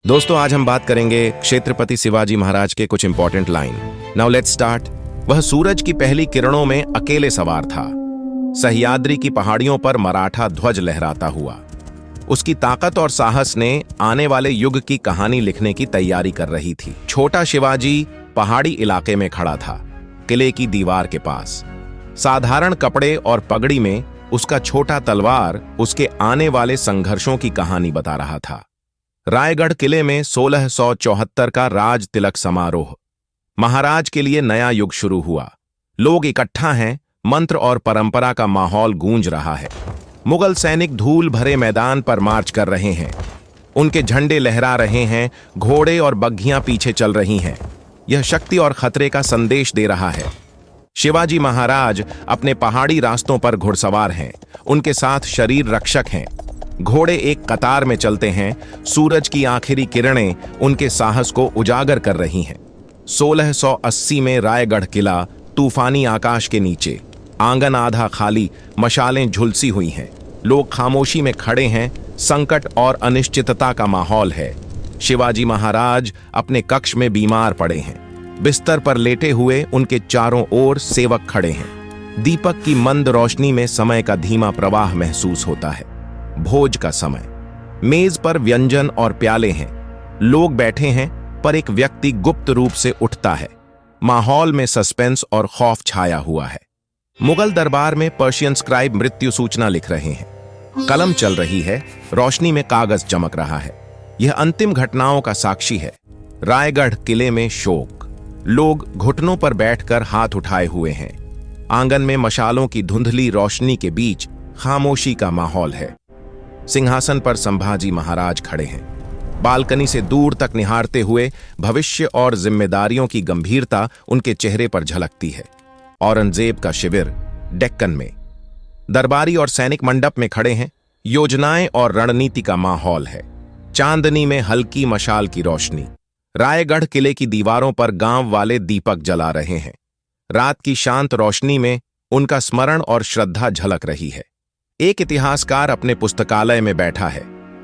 दोस्तों, आज हम बात करेंगे छत्रपति शिवाजी महाराज के कुछ important line. Now let's start. वह सूरज की पहली किरणों में अकेले सवार था, सह्याद्री की पहाड़ियों पर मराठा ध्वज लहराता हुआ। उसकी ताकत और साहस ने आने वाले युग की कहानी लिखने की तैयारी कर रही थी। छोटा शिवाजी पहाड़ी इलाके में खड़ा था, किले की दीवार के पास। साधारण कपड़े और पगड़ी में उसका छोटा तलवार उसके आने वाले संघर्षों की कहानी बता रहा था। रायगढ़ किले में 1674 का राज तिलक समारोह। महाराज के लिए नया युग शुरू हुआ। लोग इकट्ठा हैं, मंत्र और परंपरा का माहौल गूंज रहा है। मुगल सैनिक धूल भरे मैदान पर मार्च कर रहे हैं। उनके झंडे लहरा रहे हैं, घोड़े और बग्घियां पीछे चल रही हैं। यह शक्ति और खतरे का संदेश दे रहा है। शिवाजी महाराज अपने पहाड़ी रास्तों पर घुड़सवार हैं। उनके साथ शरीर रक्षक हैं। घोड़े एक कतार में चलते हैं। सूरज की आखिरी किरणें उनके साहस को उजागर कर रही हैं। 1680 में रायगढ़ किला तूफानी आकाश के नीचे, आंगन आधा खाली, मशालें झुलसी हुई हैं। लोग खामोशी में खड़े हैं। संकट और अनिश्चितता का माहौल है। शिवाजी महाराज अपने कक्ष में बीमार पड़े हैं। बिस्तर पर लेटे हुए उनके चारों ओर सेवक खड़े हैं। दीपक की मंद रोशनी में समय का धीमा प्रवाह महसूस होता है। भोज का समय। मेज पर व्यंजन और प्याले हैं। लोग बैठे हैं, पर एक व्यक्ति गुप्त रूप से उठता है। माहौल में सस्पेंस और खौफ छाया हुआ है। मुगल दरबार में पर्शियन स्क्राइब मृत्यु सूचना लिख रहे हैं। कलम चल रही है, रोशनी में कागज चमक रहा है। यह अंतिम घटनाओं का साक्षी है। रायगढ़ किले में शोक। लोग घुटनों पर बैठकर हाथ उठाए हुए हैं। आंगन में मशालों की धुंधली रोशनी के बीच खामोशी का माहौल है। सिंहासन पर संभाजी महाराज खड़े हैं। बालकनी से दूर तक निहारते हुए भविष्य और जिम्मेदारियों की गंभीरता उनके चेहरे पर झलकती है। औरंगजेब का शिविर डेक्कन में। दरबारी और सैनिक मंडप में खड़े हैं। योजनाएं और रणनीति का माहौल है। चांदनी में हल्की मशाल की रोशनी। रायगढ़ किले की दीवारों पर गांव वाले दीपक जला रहे हैं। रात की शांत रोशनी में उनका स्मरण और श्रद्धा झलक रही है। एक इतिहासकार अपने पुस्तकालय में बैठा है।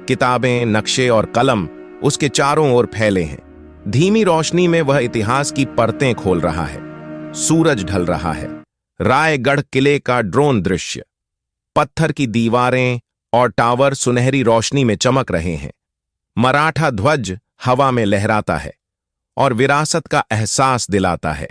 किताबें, नक्शे और कलम उसके चारों ओर फैले हैं। धीमी रोशनी में वह इतिहास की परतें खोल रहा है। सूरज ढल रहा है। रायगढ़ किले का ड्रोन दृश्य। पत्थर की दीवारें और टावर सुनहरी रोशनी में चमक रहे हैं। मराठा ध्वज हवा में लहराता है और विरासत का एहसास दिलाता है।